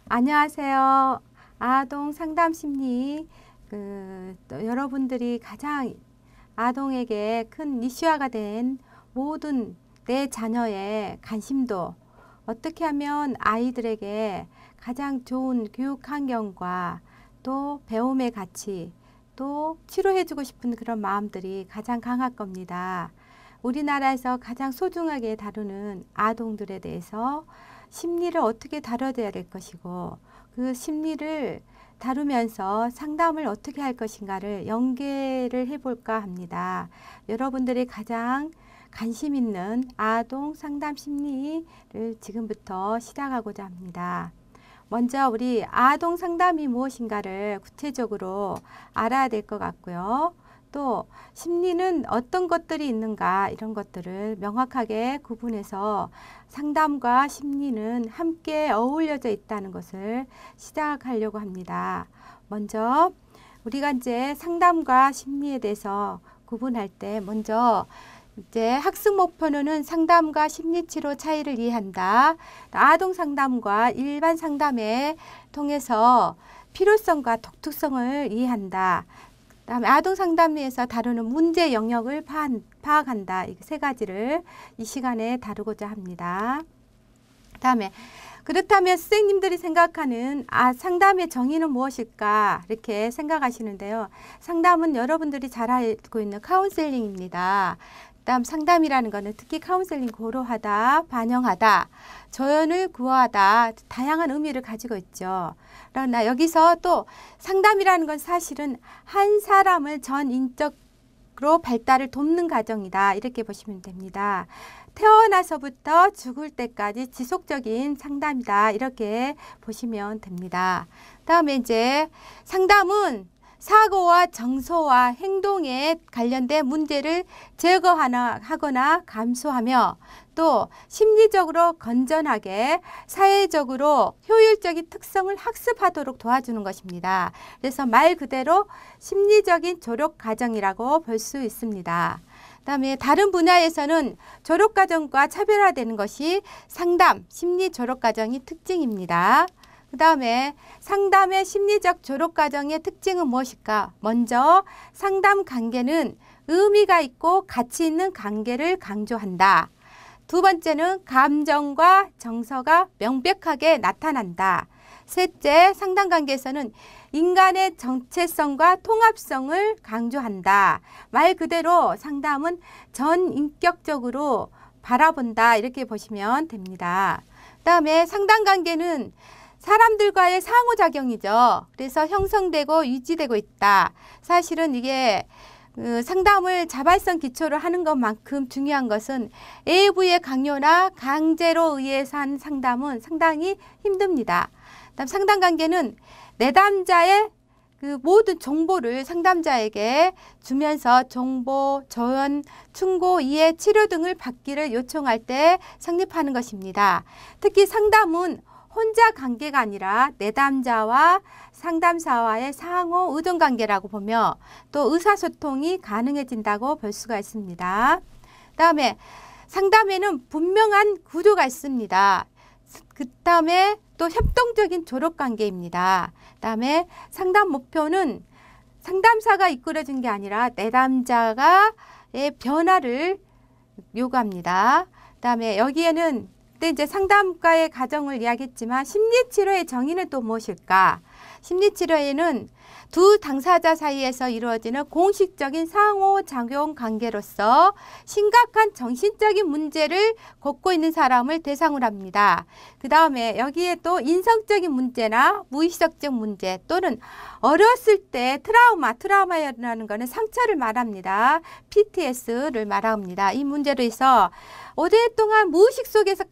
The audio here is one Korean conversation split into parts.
안녕하세요. 아동 상담 심리 또 여러분들이 가장 아동에게 큰 이슈화가 된 모든 내 자녀의 관심도 어떻게 하면 아이들에게 가장 좋은 교육 환경과 또 배움의 가치 또 치료해주고 싶은 그런 마음들이 가장 강할 겁니다. 우리나라에서 가장 소중하게 다루는 아동들에 대해서 심리를 어떻게 다뤄야 될 것이고 그 심리를 다루면서 상담을 어떻게 할 것인가를 연계를 해볼까 합니다. 여러분들이 가장 관심 있는 아동 상담 심리를 지금부터 시작하고자 합니다. 먼저 우리 아동 상담이 무엇인가를 구체적으로 알아야 될 것 같고요. 또 심리는 어떤 것들이 있는가 이런 것들을 명확하게 구분해서 상담과 심리는 함께 어울려져 있다는 것을 시작하려고 합니다. 먼저 우리가 이제 상담과 심리에 대해서 구분할 때 먼저 이제 학습 목표는 상담과 심리치료 차이를 이해한다. 아동 상담과 일반 상담에 통해서 필요성과 독특성을 이해한다. 그다음에 아동 상담에서 다루는 문제 영역을 파악한다. 이 세 가지를 이 시간에 다루고자 합니다. 그다음에 그렇다면 선생님들이 생각하는 상담의 정의는 무엇일까 이렇게 생각하시는데요. 상담은 여러분들이 잘 알고 있는 카운셀링입니다. 그다음 상담이라는 것은 특히 카운셀링 고려하다, 반영하다, 조언을 구하다 다양한 의미를 가지고 있죠. 그러나 여기서 또 상담이라는 건 사실은 한 사람을 전인적으로 발달을 돕는 과정이다 이렇게 보시면 됩니다. 태어나서부터 죽을 때까지 지속적인 상담이다 이렇게 보시면 됩니다. 다음에 이제 상담은 사고와 정서와 행동에 관련된 문제를 제거하거나 감수하며 또 심리적으로 건전하게 사회적으로 효율적인 특성을 학습하도록 도와주는 것입니다. 그래서 말 그대로 심리적인 졸업 과정이라고 볼 수 있습니다. 그다음에 다른 분야에서는 졸업 과정과 차별화되는 것이 상담, 심리 졸업 과정이 특징입니다. 그 다음에 상담의 심리적 졸업 과정의 특징은 무엇일까? 먼저 상담 관계는 의미가 있고 가치 있는 관계를 강조한다. 두 번째는 감정과 정서가 명백하게 나타난다. 셋째, 상담 관계에서는 인간의 정체성과 통합성을 강조한다. 말 그대로 상담은 전인격적으로 바라본다. 이렇게 보시면 됩니다. 그 다음에 상담 관계는 사람들과의 상호작용이죠. 그래서 형성되고 유지되고 있다. 사실은 이게 상담을 자발성 기초로 하는 것만큼 중요한 것은 AV의 강요나 강제로 의해서 한 상담은 상당히 힘듭니다. 그다음 상담 관계는 내담자의 그 모든 정보를 상담자에게 주면서 정보, 조언, 충고, 이해, 치료 등을 받기를 요청할 때 성립하는 것입니다. 특히 상담은 혼자 관계가 아니라 내담자와 상담사와의 상호 의존 관계라고 보며 또 의사소통이 가능해진다고 볼 수가 있습니다. 그다음에 상담에는 분명한 구조가 있습니다. 그다음에 또 협동적인 졸업 관계입니다. 그다음에 상담 목표는 상담사가 이끌어준 게 아니라 내담자가의 변화를 요구합니다. 그다음에 여기에는 그때 이제 상담가의 과정을 이야기했지만 심리치료의 정의는 또 무엇일까? 심리치료에는 두 당사자 사이에서 이루어지는 공식적인 상호작용 관계로서 심각한 정신적인 문제를 겪고 있는 사람을 대상으로 합니다. 그 다음에 여기에 또 인성적인 문제나 무의식적 문제 또는 어렸을 때 트라우마라는 것은 상처를 말합니다. PTS를 말합니다. 이 문제로 해서 오랫동안 무의식 속에서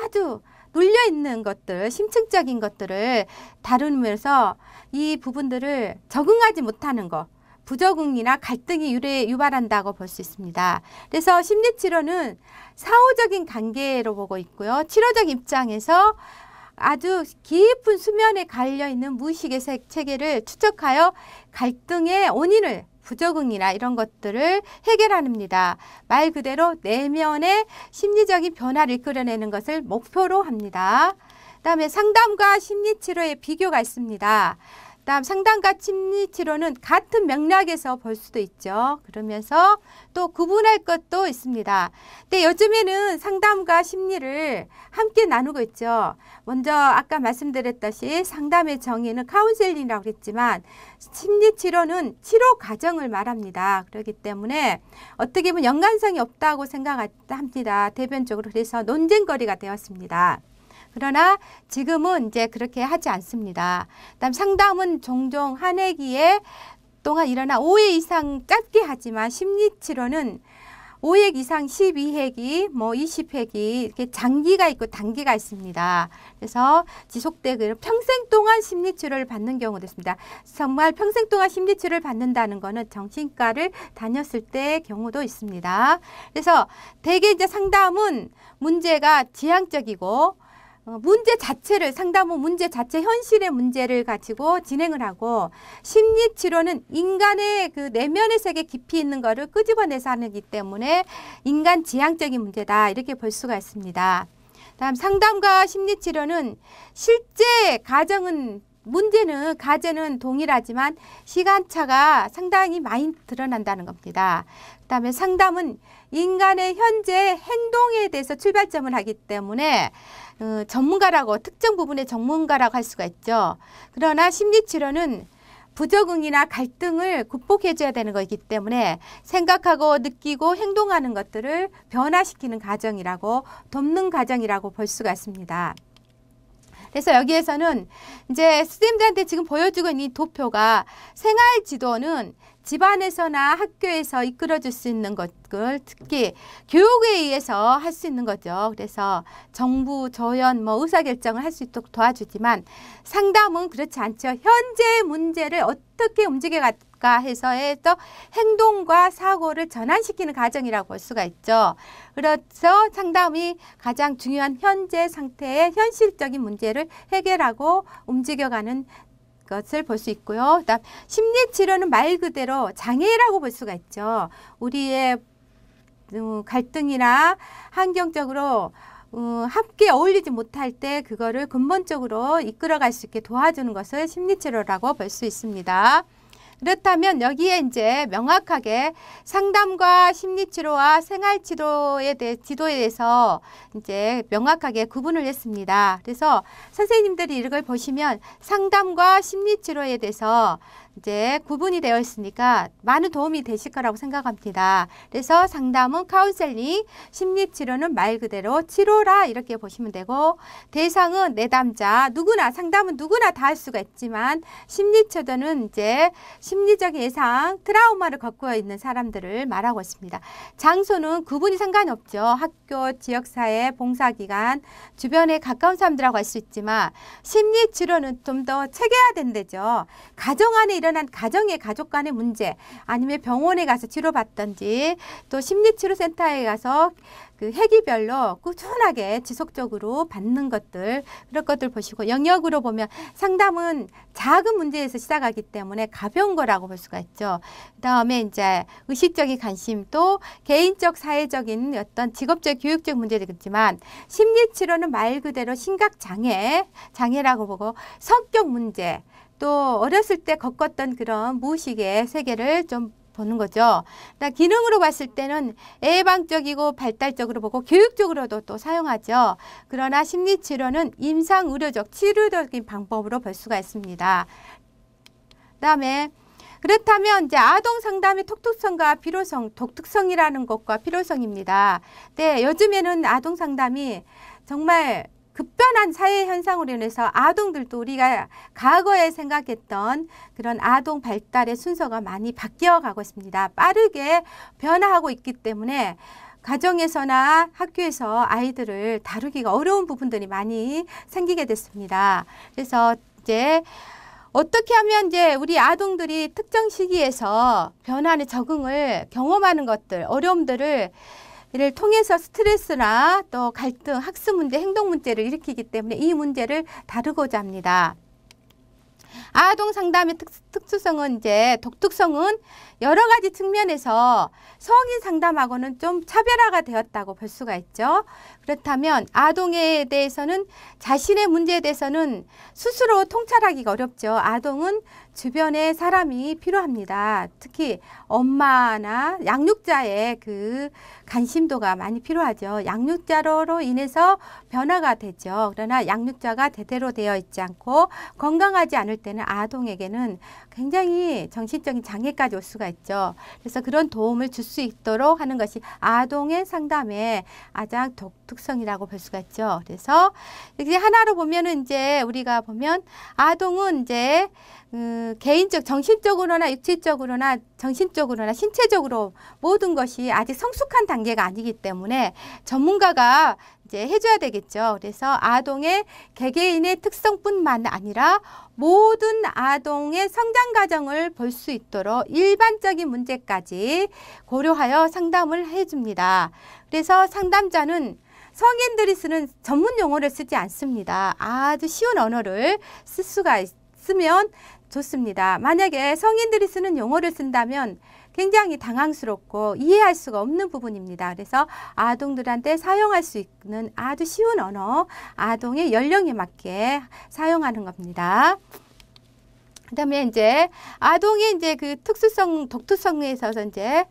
아주 눌려있는 것들, 심층적인 것들을 다루면서 이 부분들을 적응하지 못하는 것, 부적응이나 갈등이 유발한다고 볼 수 있습니다. 그래서 심리치료는 사후적인 관계로 보고 있고요. 치료적 입장에서 아주 깊은 수면에 갈려있는 무의식의 체계를 추적하여 갈등의 원인을 부적응이나 이런 것들을 해결합니다. 말 그대로 내면의 심리적인 변화를 이끌어내는 것을 목표로 합니다. 그다음에 상담과 심리치료의 비교가 있습니다. 다음 상담과 심리치료는 같은 맥락에서 볼 수도 있죠. 그러면서 또 구분할 것도 있습니다. 근데 요즘에는 상담과 심리를 함께 나누고 있죠. 먼저 아까 말씀드렸듯이 상담의 정의는 카운셀링이라고 했지만 심리치료는 치료 과정을 말합니다. 그렇기 때문에 어떻게 보면 연관성이 없다고 생각합니다. 대변적으로 그래서 논쟁거리가 되었습니다. 그러나 지금은 이제 그렇게 하지 않습니다. 그다음 상담은 종종 한 회기에 동안 일어나 5회 이상 짧게 하지만 심리치료는 5회 이상 12회기, 뭐 20회기 이렇게 장기가 있고 단기가 있습니다. 그래서 지속되고 평생 동안 심리치료를 받는 경우도 있습니다. 정말 평생 동안 심리치료를 받는다는 거는 정신과를 다녔을 때 경우도 있습니다. 그래서 대개 이제 상담은 문제가 지향적이고 문제 자체를 상담 후 문제 자체 현실의 문제를 가지고 진행을 하고 심리치료는 인간의 그 내면의 세계 깊이 있는 거를 끄집어내서 하기 때문에 인간 지향적인 문제다 이렇게 볼 수가 있습니다. 다음 상담과 심리치료는 실제 문제는 가제는 동일하지만 시간차가 상당히 많이 드러난다는 겁니다. 그다음에 상담은 인간의 현재 행동에 대해서 출발점을 하기 때문에 전문가라고 특정 부분의 전문가라고 할 수가 있죠. 그러나 심리치료는 부적응이나 갈등을 극복해 줘야 되는 거기 때문에 생각하고 느끼고 행동하는 것들을 변화시키는 과정이라고 돕는 과정이라고 볼 수가 있습니다. 그래서 여기에서는 이제 스님들한테 지금 보여주고 있는 이 도표가 생활 지도는 집안에서나 학교에서 이끌어줄 수 있는 것을 특히 교육에 의해서 할 수 있는 거죠. 그래서 정부, 조연, 의사결정을 할 수 있도록 도와주지만 상담은 그렇지 않죠. 현재 문제를 어떻게 움직여갈까 해서의 또 행동과 사고를 전환시키는 과정이라고 볼 수가 있죠. 그래서 상담이 가장 중요한 현재 상태의 현실적인 문제를 해결하고 움직여가는 것을 볼 수 있고요. 그다음 심리치료는 말 그대로 장애라고 볼 수가 있죠. 우리의 갈등이나 환경적으로 함께 어울리지 못할 때 그거를 근본적으로 이끌어갈 수 있게 도와주는 것을 심리치료라고 볼 수 있습니다. 그렇다면 여기에 이제 명확하게 상담과 심리치료와 생활치료에 대해 지도에 대해서 이제 명확하게 구분을 했습니다. 그래서 선생님들이 이걸 보시면 상담과 심리치료에 대해서 이제 구분이 되어 있으니까 많은 도움이 되실 거라고 생각합니다. 그래서 상담은 카운셀링, 심리치료는 말 그대로 치료라 이렇게 보시면 되고 대상은 내담자, 누구나 상담은 누구나 다 할 수가 있지만 심리치료는 이제 심리적 예상, 트라우마를 겪고 있는 사람들을 말하고 있습니다. 장소는 구분이 상관이 없죠. 학교, 지역사회, 봉사기관, 주변에 가까운 사람들하고 할 수 있지만 심리치료는 좀 더 체계화된대죠. 가정 안에 일어난 가정의 가족 간의 문제 아니면 병원에 가서 치료받던지 또 심리치료센터에 가서 그 회기별로 꾸준하게 지속적으로 받는 것들 그런 것들 보시고 영역으로 보면 상담은 작은 문제에서 시작하기 때문에 가벼운 거라고 볼 수가 있죠. 그다음에 이제 의식적인 관심도 개인적 사회적인 어떤 직업적 교육적 문제겠지만 심리치료는 말 그대로 심각장애라고 보고 성격 문제 또 어렸을 때 겪었던 그런 무의식의 세계를 좀 보는 거죠. 기능으로 봤을 때는 예방적이고 발달적으로 보고 교육적으로도 또 사용하죠. 그러나 심리치료는 임상의료적 치료적인 방법으로 볼 수가 있습니다. 그다음에 그렇다면 이제 아동 상담의 독특성과 필요성, 독특성이라는 것과 필요성입니다. 네, 요즘에는 아동 상담이 정말 급변한 사회 현상으로 인해서 아동들도 우리가 과거에 생각했던 그런 아동 발달의 순서가 많이 바뀌어 가고 있습니다. 빠르게 변화하고 있기 때문에 가정에서나 학교에서 아이들을 다루기가 어려운 부분들이 많이 생기게 됐습니다. 그래서 이제 어떻게 하면 이제 우리 아동들이 특정 시기에서 변화에 적응을 경험하는 것들, 어려움들을 이를 통해서 스트레스나 또 갈등, 학습 문제, 행동 문제를 일으키기 때문에 이 문제를 다루고자 합니다. 아동 상담의 특수성은 이제 독특성은 여러 가지 측면에서 성인 상담하고는 좀 차별화가 되었다고 볼 수가 있죠. 그렇다면 아동에 대해서는 자신의 문제에 대해서는 스스로 통찰하기가 어렵죠. 아동은 주변에 사람이 필요합니다. 특히 엄마나 양육자의 그 관심도가 많이 필요하죠. 양육자로 인해서 변화가 되죠. 그러나 양육자가 제대로 되어 있지 않고 건강하지 않을 때는 아동에게는 굉장히 정신적인 장애까지 올 수가 있죠. 그래서 그런 도움을 줄 수 있도록 하는 것이 아동의 상담의 가장 독특성이라고 볼 수가 있죠. 그래서 이제 하나로 보면은 이제 우리가 보면 아동은 이제 개인적, 정신적으로나 육체적으로나 정신적으로나 신체적으로 모든 것이 아직 성숙한 단계가 아니기 때문에 전문가가 이제 해줘야 되겠죠. 그래서 아동의 개개인의 특성뿐만 아니라 모든 아동의 성장 과정을 볼 수 있도록 일반적인 문제까지 고려하여 상담을 해줍니다. 그래서 상담자는 성인들이 쓰는 전문 용어를 쓰지 않습니다. 아주 쉬운 언어를 쓸 수가 있으면 좋습니다. 만약에 성인들이 쓰는 용어를 쓴다면 굉장히 당황스럽고 이해할 수가 없는 부분입니다. 그래서 아동들한테 사용할 수 있는 아주 쉬운 언어, 아동의 연령에 맞게 사용하는 겁니다. 그다음에 이제 아동의 이제 그 특수성, 독특성에 있어서 이제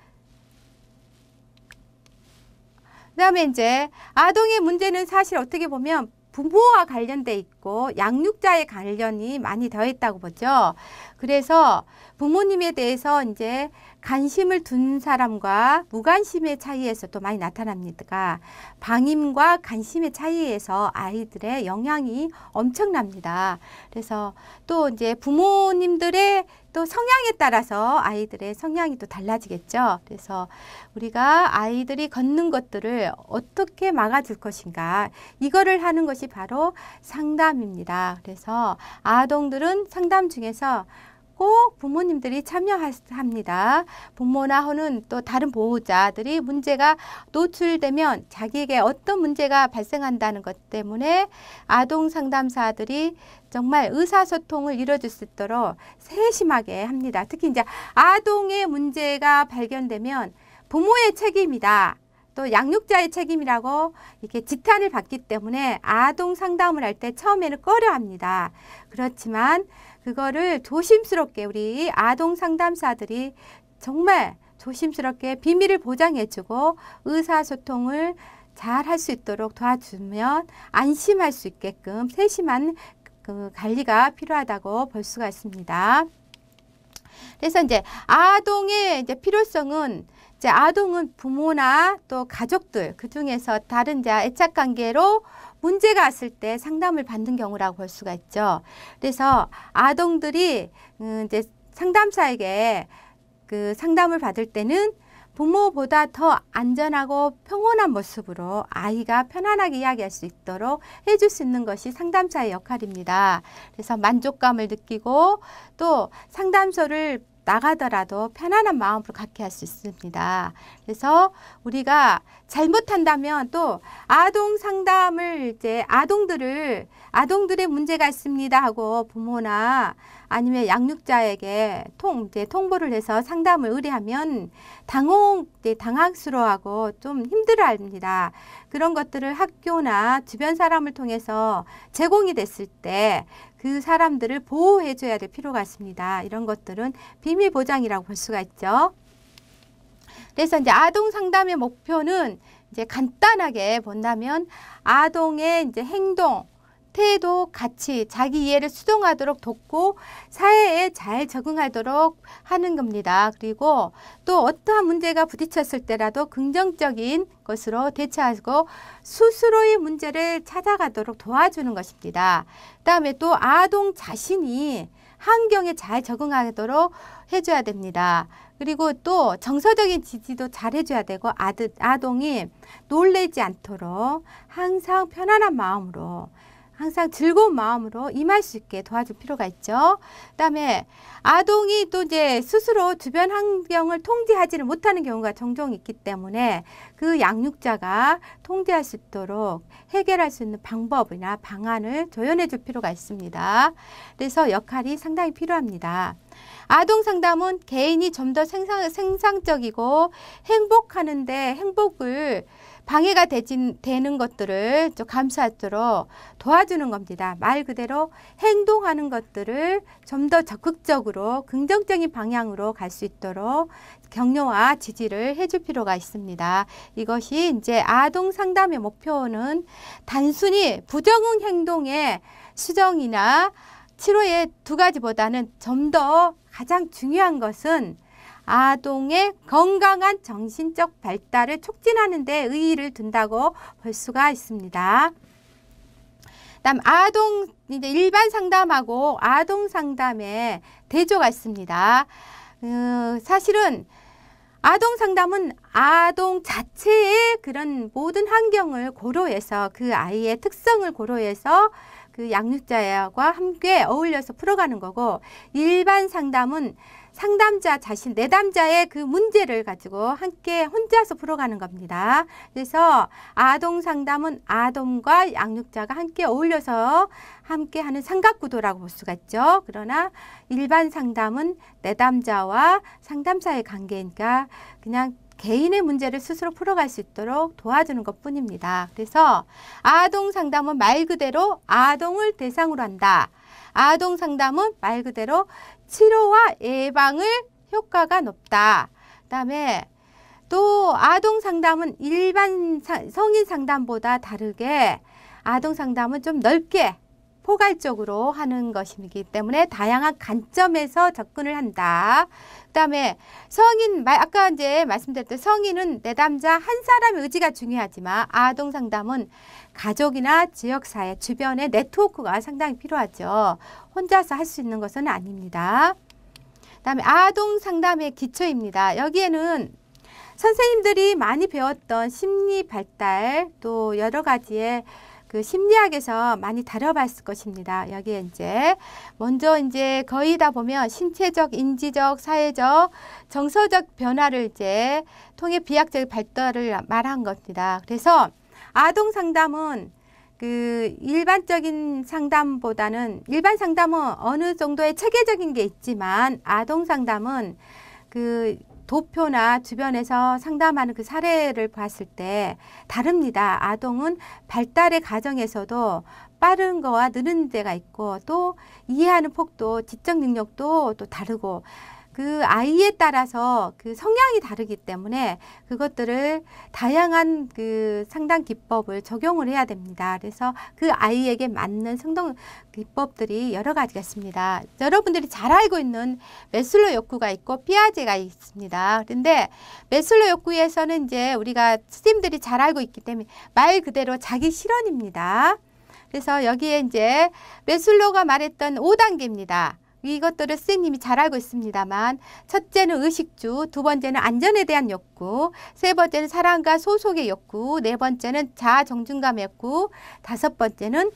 그다음에 이제 아동의 문제는 사실 어떻게 보면 부모와 관련돼 있고 양육자의 관련이 많이 되어 있다고 보죠. 그래서 부모님에 대해서 이제 관심을 둔 사람과 무관심의 차이에서 또 많이 나타납니다. 방임과 관심의 차이에서 아이들의 영향이 엄청납니다. 그래서 또 이제 부모님들의 또 성향에 따라서 아이들의 성향이 또 달라지겠죠. 그래서 우리가 아이들이 걷는 것들을 어떻게 막아줄 것인가, 이거를 하는 것이 바로 상담입니다. 그래서 아동들은 상담 중에서 꼭 부모님들이 참여합니다. 부모나 혹은 또 다른 보호자들이 문제가 노출되면 자기에게 어떤 문제가 발생한다는 것 때문에 아동 상담사들이 정말 의사소통을 이뤄줄 수 있도록 세심하게 합니다. 특히 이제 아동의 문제가 발견되면 부모의 책임이다, 또 양육자의 책임이라고 이렇게 지탄을 받기 때문에 아동 상담을 할 때 처음에는 꺼려합니다. 그렇지만 그거를 조심스럽게 우리 아동 상담사들이 정말 조심스럽게 비밀을 보장해주고 의사소통을 잘 할 수 있도록 도와주면 안심할 수 있게끔 세심한 그 관리가 필요하다고 볼 수가 있습니다. 그래서 이제 아동의 이제 필요성은 이제 아동은 부모나 또 가족들 그 중에서 다른 이제 애착 관계로 문제가 왔을 때 상담을 받는 경우라고 볼 수가 있죠. 그래서 아동들이 이제 상담사에게 그 상담을 받을 때는 부모보다 더 안전하고 평온한 모습으로 아이가 편안하게 이야기할 수 있도록 해줄 수 있는 것이 상담사의 역할입니다. 그래서 만족감을 느끼고 또 상담소를 나가더라도 편안한 마음으로 갖게 할 수 있습니다. 그래서 우리가 잘못한다면 또 아동 상담을 이제 아동들의 문제가 있습니다 하고 부모나 아니면 양육자에게 통보를 해서 상담을 의뢰하면 당황스러워하고 좀 힘들어합니다. 그런 것들을 학교나 주변 사람을 통해서 제공이 됐을 때 그 사람들을 보호해 줘야 될 필요가 있습니다. 이런 것들은 비밀 보장이라고 볼 수가 있죠. 그래서 이제 아동 상담의 목표는 이제 간단하게 본다면 아동의 이제 행동, 태도, 가치, 자기 이해를 수동하도록 돕고 사회에 잘 적응하도록 하는 겁니다. 그리고 또 어떠한 문제가 부딪혔을 때라도 긍정적인 것으로 대처하고 스스로의 문제를 찾아가도록 도와주는 것입니다. 그다음에 또 아동 자신이 환경에 잘 적응하도록 해줘야 됩니다. 그리고 또 정서적인 지지도 잘 해줘야 되고 아동이 놀라지 않도록 항상 편안한 마음으로 항상 즐거운 마음으로 임할 수 있게 도와줄 필요가 있죠. 그다음에 아동이 또 이제 스스로 주변 환경을 통제하지를 못하는 경우가 종종 있기 때문에 그 양육자가 통제할 수 있도록 해결할 수 있는 방법이나 방안을 조언해 줄 필요가 있습니다. 그래서 역할이 상당히 필요합니다. 아동 상담은 개인이 좀 더 생산적이고 행복하는데 행복을 방해가 되는 것들을 좀 감수하도록 도와주는 겁니다. 말 그대로 행동하는 것들을 좀 더 적극적으로 긍정적인 방향으로 갈 수 있도록 격려와 지지를 해줄 필요가 있습니다. 이것이 이제 아동 상담의 목표는 단순히 부정응 행동의 수정이나 치료의 두 가지보다는 좀 더 가장 중요한 것은 아동의 건강한 정신적 발달을 촉진하는 데 의의를 둔다고 볼 수가 있습니다. 다음 아동 이제 일반 상담하고 아동 상담의 대조가 있습니다. 사실은 아동 상담은 아동 자체의 그런 모든 환경을 고려해서 그 아이의 특성을 고려해서 그 양육자와 함께 어울려서 풀어가는 거고, 일반 상담은 상담자 자신, 내담자의 그 문제를 가지고 함께 혼자서 풀어가는 겁니다. 그래서 아동 상담은 아동과 양육자가 함께 어울려서 함께 하는 삼각구도라고 볼 수가 있죠. 그러나 일반 상담은 내담자와 상담사의 관계니까 그냥 개인의 문제를 스스로 풀어갈 수 있도록 도와주는 것 뿐입니다. 그래서 아동 상담은 말 그대로 아동을 대상으로 한다. 아동 상담은 말 그대로 치료와 예방을 효과가 높다. 그다음에 또 아동 상담은 일반 성인 상담보다 다르게 아동 상담은 좀 넓게 포괄적으로 하는 것이기 때문에 다양한 관점에서 접근을 한다. 그다음에 성인, 아까 이제 말씀드렸던 성인은 내담자 한 사람의 의지가 중요하지만 아동 상담은 가족이나 지역사회, 주변의 네트워크가 상당히 필요하죠. 혼자서 할 수 있는 것은 아닙니다. 그다음에 아동 상담의 기초입니다. 여기에는 선생님들이 많이 배웠던 심리 발달 또 여러 가지의 그 심리학에서 많이 다뤄봤을 것입니다. 여기에 이제 먼저 이제 거의 다 보면 신체적, 인지적, 사회적, 정서적 변화를 이제 통해 비약적 발달을 말한 겁니다. 그래서 아동 상담은 그 일반적인 상담보다는 일반 상담은 어느 정도의 체계적인 게 있지만 아동 상담은 그 도표나 주변에서 상담하는 그 사례를 봤을 때 다릅니다. 아동은 발달의 과정에서도 빠른 거와 느린 데가 있고 또 이해하는 폭도 지적 능력도 또 다르고 그 아이에 따라서 그 성향이 다르기 때문에 그것들을 다양한 그 상담 기법을 적용을 해야 됩니다. 그래서 그 아이에게 맞는 상담 기법들이 여러 가지가 있습니다. 여러분들이 잘 알고 있는 메슬로 욕구가 있고 피아제가 있습니다. 그런데 메슬로 욕구에서는 이제 우리가 스님들이 잘 알고 있기 때문에 말 그대로 자기 실현입니다. 그래서 여기에 이제 메슬로가 말했던 5단계입니다. 이것들을 스님이 잘 알고 있습니다만 첫째는 의식주, 두 번째는 안전에 대한 욕구, 세 번째는 사랑과 소속의 욕구, 네 번째는 자아 정중감의 욕구, 다섯 번째는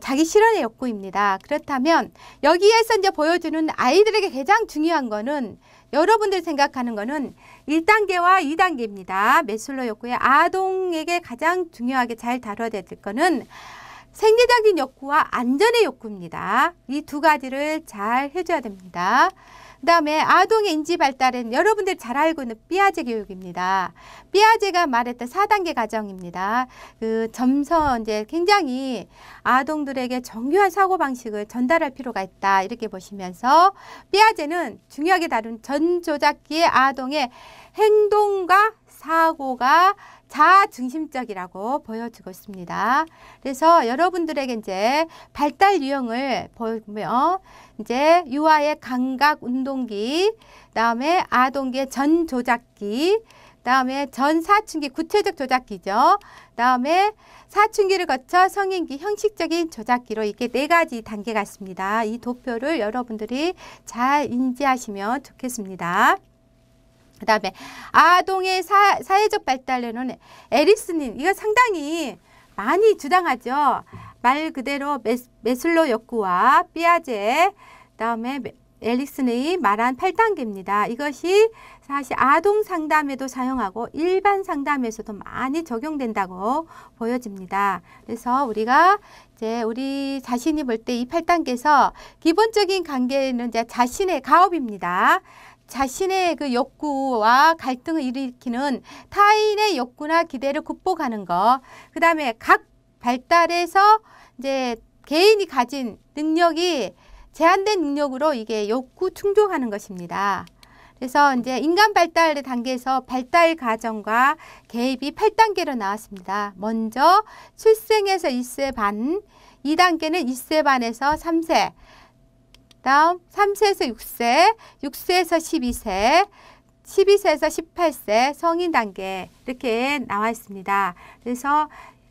자기 실현의 욕구입니다. 그렇다면 여기에서 이제 보여주는 아이들에게 가장 중요한 거는 여러분들이 생각하는 거는 1단계와 2단계입니다. 메슬로 욕구의 아동에게 가장 중요하게 잘 다뤄야 될 거는 생리적인 욕구와 안전의 욕구입니다. 이 두 가지를 잘 해줘야 됩니다. 그 다음에 아동의 인지 발달은 여러분들이 잘 알고 있는 피아제 교육입니다. 피아제가 말했던 4단계 과정입니다. 그 이제 굉장히 아동들에게 정교한 사고방식을 전달할 필요가 있다. 이렇게 보시면서 피아제는 중요하게 다룬 전조작기의 아동의 행동과 사고가 자아 중심적이라고 보여주고 있습니다. 그래서 여러분들에게 이제 발달 유형을 보면 이제 유아의 감각 운동기, 그다음에 아동기의 전 조작기, 그다음에 전 사춘기 구체적 조작기죠. 그다음에 사춘기를 거쳐 성인기 형식적인 조작기로 이렇게 4가지 단계가 있습니다. 이 도표를 여러분들이 잘 인지하시면 좋겠습니다. 그 다음에 아동의 사회적 발달에는 에릭슨이 이거 상당히 많이 주장하죠. 말 그대로 메슬로 욕구와 삐아제, 그다음에 에릭슨이 말한 8단계입니다. 이것이 사실 아동 상담에도 사용하고 일반 상담에서도 많이 적용된다고 보여집니다. 그래서 우리가 이제 우리 자신이 볼 때 이 8단계에서 기본적인 관계는 이제 자신의 가업입니다. 자신의 그 욕구와 갈등을 일으키는 타인의 욕구나 기대를 극복하는 것. 그 다음에 각 발달에서 이제 개인이 가진 능력이 제한된 능력으로 이게 욕구 충족하는 것입니다. 그래서 이제 인간 발달의 단계에서 발달 과정과 개입이 8단계로 나왔습니다. 먼저 출생에서 1세 반, 2단계는 1세 반에서 3세, 다음 3세에서 6세, 6세에서 12세, 12세에서 18세 성인 단계 이렇게 나와 있습니다. 그래서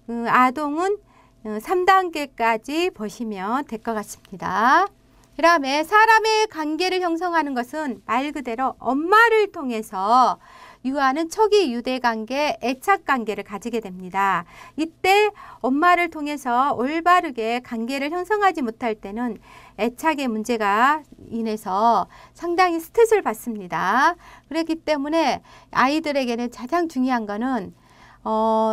아동은 3단계까지 보시면 될 것 같습니다. 그 다음에 사람의 관계를 형성하는 것은 말 그대로 엄마를 통해서 유아는 초기 유대관계, 애착관계를 가지게 됩니다. 이때 엄마를 통해서 올바르게 관계를 형성하지 못할 때는 애착의 문제가 인해서 상당히 스트레스를 받습니다. 그렇기 때문에 아이들에게는 가장 중요한 거는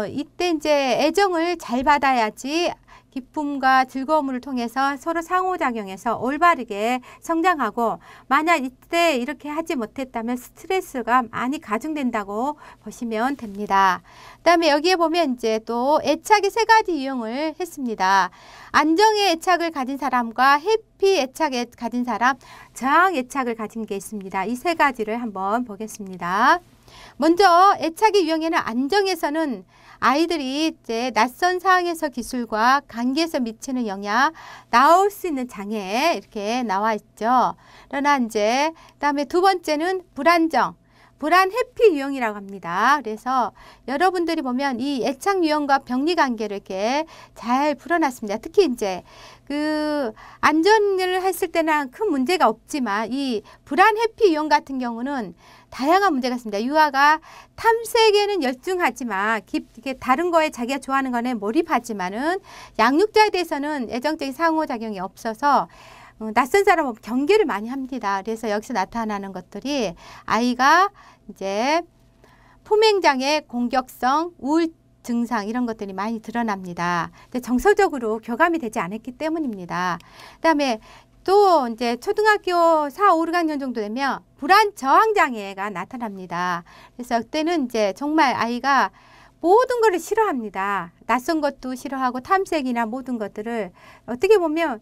이때 이제 애정을 잘 받아야지 기쁨과 즐거움을 통해서 서로 상호작용해서 올바르게 성장하고, 만약 이때 이렇게 하지 못했다면 스트레스가 많이 가중된다고 보시면 됩니다. 그 다음에 여기에 보면 이제 또 애착의 3가지 유형을 했습니다. 안정의 애착을 가진 사람과 해피 애착을 가진 사람, 저항 애착을 가진 게 있습니다. 이 3가지를 한번 보겠습니다. 먼저 애착의 유형에는 안정에서는 아이들이 이제 낯선 상황에서 기술과 관계에서 미치는 영향, 나올 수 있는 장애 이렇게 나와 있죠. 그러나 이제 그다음에 두 번째는 불안정, 불안 회피 유형이라고 합니다. 그래서 여러분들이 보면 이 애착 유형과 병리 관계를 이렇게 잘 풀어놨습니다. 특히 이제 그 안전을 했을 때는 큰 문제가 없지만 이 불안 회피 유형 같은 경우는 다양한 문제가 있습니다. 유아가 탐색에는 열중하지만 이게 다른 거에 자기가 좋아하는 거에 몰입하지만은 양육자에 대해서는 애정적인 상호작용이 없어서 낯선 사람하고 경계를 많이 합니다. 그래서 여기서 나타나는 것들이 아이가 이제 품행장애, 공격성, 우울 증상 이런 것들이 많이 드러납니다. 근데 정서적으로 교감이 되지 않았기 때문입니다. 그다음에 또 이제 초등학교 4, 5학년 정도 되면 불안 저항 장애가 나타납니다. 그래서 그때는 이제 정말 아이가 모든 것을 싫어합니다. 낯선 것도 싫어하고 탐색이나 모든 것들을 어떻게 보면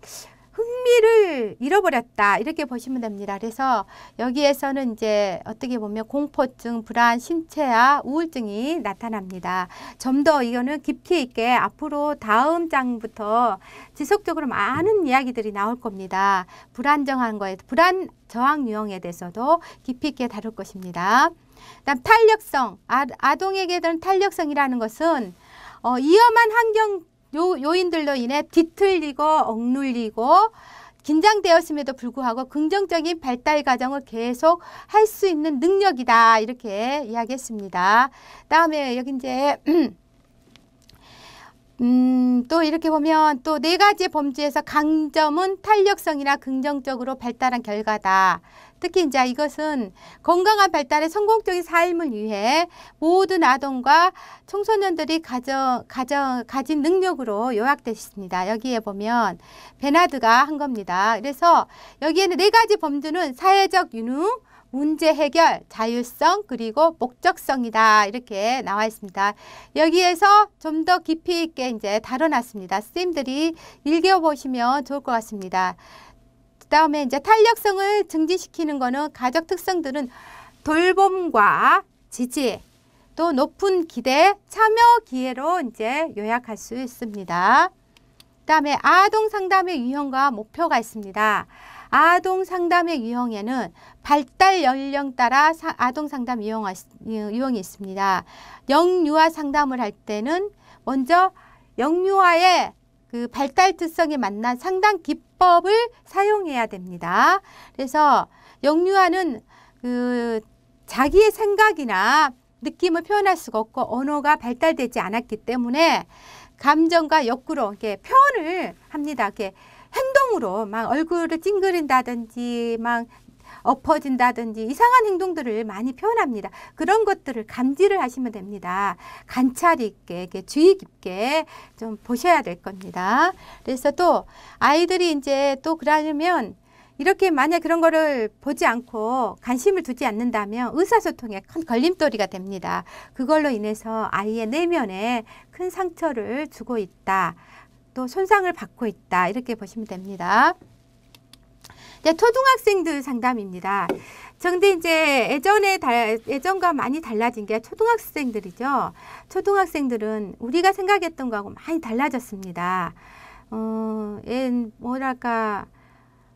흥미를 잃어버렸다 이렇게 보시면 됩니다. 그래서 여기에서는 이제 어떻게 보면 공포증, 불안, 신체화, 우울증이 나타납니다. 좀 더 이거는 깊이 있게 앞으로 다음 장부터 지속적으로 많은 이야기들이 나올 겁니다. 불안정한 거에, 불안 저항 유형에 대해서도 깊이 있게 다룰 것입니다. 그다음 탄력성, 아동에게는 탄력성이라는 것은 위험한 환경 요인들로 인해 뒤틀리고 억눌리고 긴장되었음에도 불구하고 긍정적인 발달 과정을 계속 할 수 있는 능력이다 이렇게 이야기했습니다. 다음에 여기 이제 또 이렇게 보면 또 4가지 범주에서 강점은 탄력성이나 긍정적으로 발달한 결과다. 특히 이제 이것은 건강한 발달에 성공적인 삶을 위해 모든 아동과 청소년들이 가진 능력으로 요약되어 있습니다. 여기에 보면 베나드가 한 겁니다. 그래서 여기에는 4가지 범주는 사회적 유능, 문제 해결, 자율성, 그리고 목적성이다. 이렇게 나와 있습니다. 여기에서 좀 더 깊이 있게 이제 다뤄놨습니다. 선생님들이 읽어보시면 좋을 것 같습니다. 그 다음에 이제 탄력성을 증진시키는 거는 가족 특성들은 돌봄과 지지, 또 높은 기대, 참여 기회로 이제 요약할 수 있습니다. 그 다음에 아동 상담의 유형과 목표가 있습니다. 아동 상담의 유형에는 발달 연령 따라 아동 상담 유형이 있습니다. 영유아 상담을 할 때는 먼저 영유아의 그 발달 특성에 맞는 상담 기법을 사용해야 됩니다. 그래서 영유아는 그 자기의 생각이나 느낌을 표현할 수가 없고 언어가 발달되지 않았기 때문에 감정과 욕구로 이렇게 표현을 합니다. 이렇게 행동으로 막 얼굴을 찡그린다든지 막 엎어진다든지 이상한 행동들을 많이 표현합니다. 그런 것들을 감지를 하시면 됩니다. 관찰 있게, 주의 깊게 좀 보셔야 될 겁니다. 그래서 또 아이들이 이제 또 그러려면 이렇게 만약 그런 거를 보지 않고 관심을 두지 않는다면 의사소통에 큰 걸림돌이가 됩니다. 그걸로 인해서 아이의 내면에 큰 상처를 주고 있다. 또 손상을 받고 있다. 이렇게 보시면 됩니다. 초등학생들 상담입니다. 그런데 이제 예전과 많이 달라진 게 초등학생들이죠. 초등학생들은 우리가 생각했던 거하고 많이 달라졌습니다. 뭐랄까,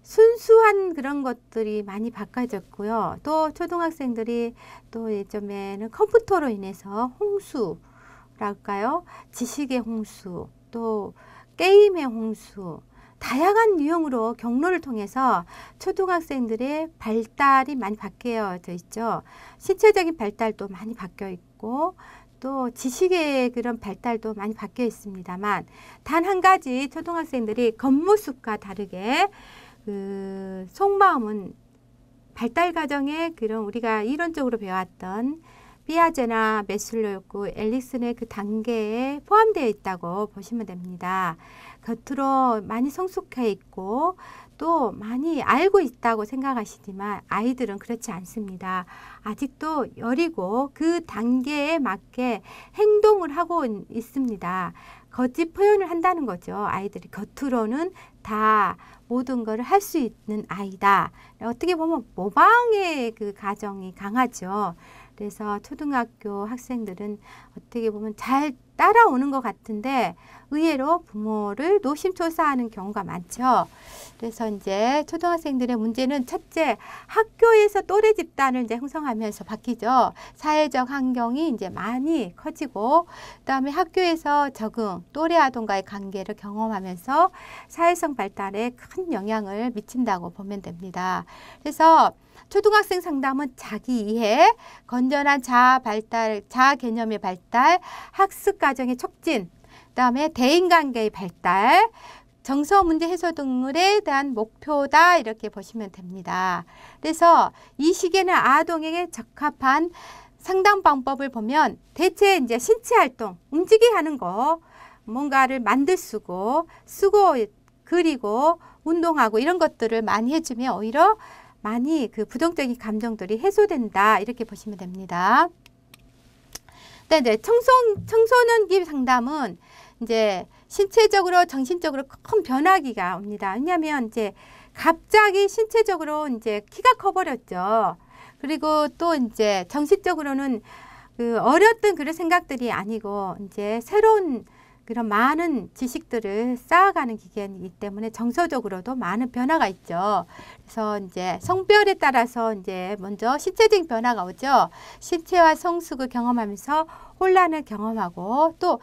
순수한 그런 것들이 많이 바꿔졌고요. 또 초등학생들이 또 예전에는 컴퓨터로 인해서 홍수랄까요? 지식의 홍수, 또 게임의 홍수, 다양한 유형으로 경로를 통해서 초등학생들의 발달이 많이 바뀌어져 있죠. 신체적인 발달도 많이 바뀌어 있고 또 지식의 그런 발달도 많이 바뀌어 있습니다만 단 한 가지 초등학생들이 겉모습과 다르게 그 속마음은 발달 과정에 그런 우리가 이론적으로 배웠던 피아제나 메슬로우였고 엘릭슨의 그 단계에 포함되어 있다고 보시면 됩니다. 겉으로 많이 성숙해 있고 또 많이 알고 있다고 생각하시지만 아이들은 그렇지 않습니다. 아직도 여리고 그 단계에 맞게 행동을 하고 있습니다. 거짓 표현을 한다는 거죠. 아이들이 겉으로는 다 모든 것을 할 수 있는 아이다. 어떻게 보면 모방의 그 가정이 강하죠. 그래서 초등학교 학생들은 어떻게 보면 잘 따라오는 것 같은데 의외로 부모를 노심초사하는 경우가 많죠. 그래서 이제 초등학생들의 문제는 첫째, 학교에서 또래 집단을 이제 형성하면서 바뀌죠. 사회적 환경이 이제 많이 커지고, 그다음에 학교에서 적응, 또래 아동과의 관계를 경험하면서 사회성 발달에 큰 영향을 미친다고 보면 됩니다. 그래서 초등학생 상담은 자기 이해, 건전한 자아 발달, 자아 개념의 발달, 학습 과정의 촉진, 그다음에 대인관계의 발달, 정서 문제 해소 등에 대한 목표다 이렇게 보시면 됩니다. 그래서 이 시기에는 아동에게 적합한 상담 방법을 보면 대체 이제 신체 활동, 움직이게 하는 거, 뭔가를 쓰고 그리고 운동하고 이런 것들을 많이 해주면 오히려 많이 그 부정적인 감정들이 해소된다 이렇게 보시면 됩니다. 근데 이제 청소년기 상담은 이제 신체적으로 정신적으로 큰 변화기가 옵니다. 왜냐하면 이제 갑자기 신체적으로 이제 키가 커버렸죠. 그리고 또 이제 정신적으로는 그 어렸던 그런 생각들이 아니고 이제 새로운 그런 많은 지식들을 쌓아가는 기간이기 때문에 정서적으로도 많은 변화가 있죠. 그래서 이제 성별에 따라서 이제 먼저 신체적인 변화가 오죠. 신체와 성숙을 경험하면서 혼란을 경험하고 또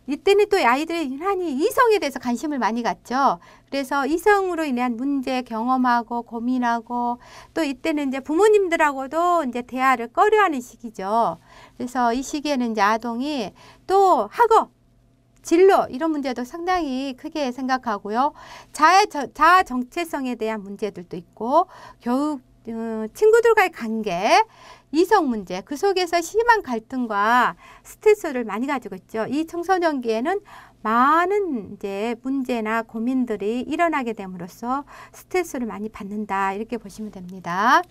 이때는 또 아이들이 유난히 이성에 대해서 관심을 많이 갖죠. 그래서 이성으로 인한 문제 경험하고 고민하고 또 이때는 이제 부모님들하고도 이제 대화를 꺼려하는 시기죠. 그래서 이 시기에는 이제 아동이 또 학업, 진로 이런 문제도 상당히 크게 생각하고요. 자아 정체성에 대한 문제들도 있고 교육, 친구들과의 관계, 이성 문제, 그 속에서 심한 갈등과 스트레스를 많이 가지고 있죠. 이 청소년기에는 많은 이제 문제나 고민들이 일어나게 됨으로써 스트레스를 많이 받는다 이렇게 보시면 됩니다.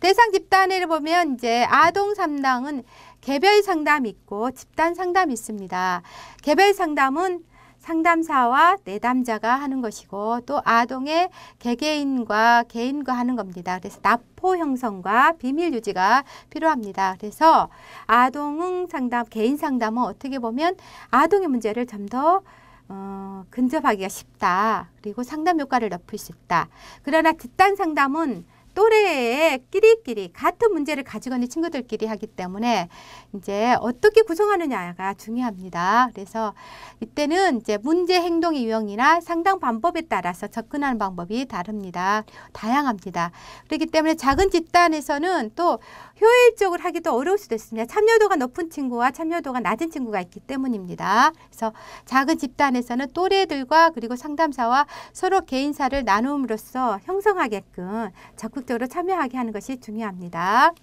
대상 집단을 보면 이제 아동 상담은 개별 상담이 있고 집단 상담이 있습니다. 개별 상담은 상담사와 내담자가 하는 것이고 또 아동의 개개인과 개인과 하는 겁니다. 그래서 납포 형성과 비밀 유지가 필요합니다. 그래서 아동 상담, 개인 상담은 어떻게 보면 아동의 문제를 좀 더 근접하기가 쉽다. 그리고 상담 효과를 높일 수 있다. 그러나 집단 상담은 또래의 끼리끼리 같은 문제를 가지고 있는 친구들끼리 하기 때문에 이제 어떻게 구성하느냐가 중요합니다. 그래서 이때는 이제 문제 행동의 유형이나 상담 방법에 따라서 접근하는 방법이 다릅니다. 다양합니다. 그렇기 때문에 작은 집단에서는 또 효율적으로 하기도 어려울 수도 있습니다. 참여도가 높은 친구와 참여도가 낮은 친구가 있기 때문입니다. 그래서 작은 집단에서는 또래들과 그리고 상담사와 서로 개인사를 나눔으로써 형성하게끔 적극적으로 참여하게 하는 것이 중요합니다.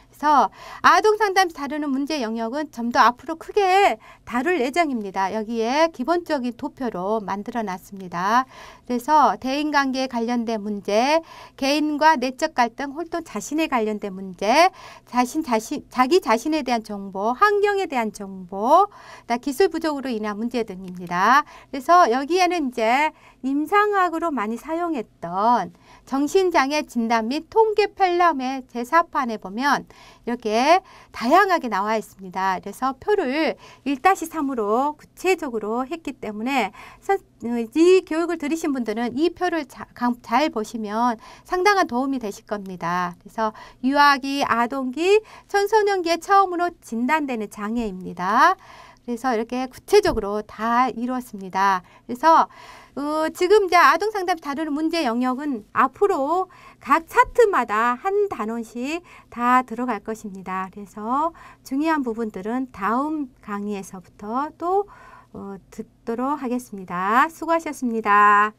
그래서 아동상담 다루는 문제 영역은 좀 더 앞으로 크게 다룰 예정입니다. 여기에 기본적인 도표로 만들어 놨습니다. 그래서 대인관계에 관련된 문제, 개인과 내적 갈등, 홀또 자신에 관련된 문제, 자기 자신에 대한 정보, 환경에 대한 정보, 기술 부족으로 인한 문제 등입니다. 그래서 여기에는 이제 임상학으로 많이 사용했던 정신장애 진단 및 통계 편람의 제4판에 보면 이렇게 다양하게 나와 있습니다. 그래서 표를 1-3으로 구체적으로 했기 때문에 이 교육을 들으신 분들은 이 표를 잘 보시면 상당한 도움이 되실 겁니다. 그래서 유아기, 아동기, 청소년기에 처음으로 진단되는 장애입니다. 그래서 이렇게 구체적으로 다 이루었습니다. 그래서 지금 이제 아동상담 다루는 문제 영역은 앞으로 각 차트마다 한 단원씩 다 들어갈 것입니다. 그래서 중요한 부분들은 다음 강의에서부터 또 듣도록 하겠습니다. 수고하셨습니다.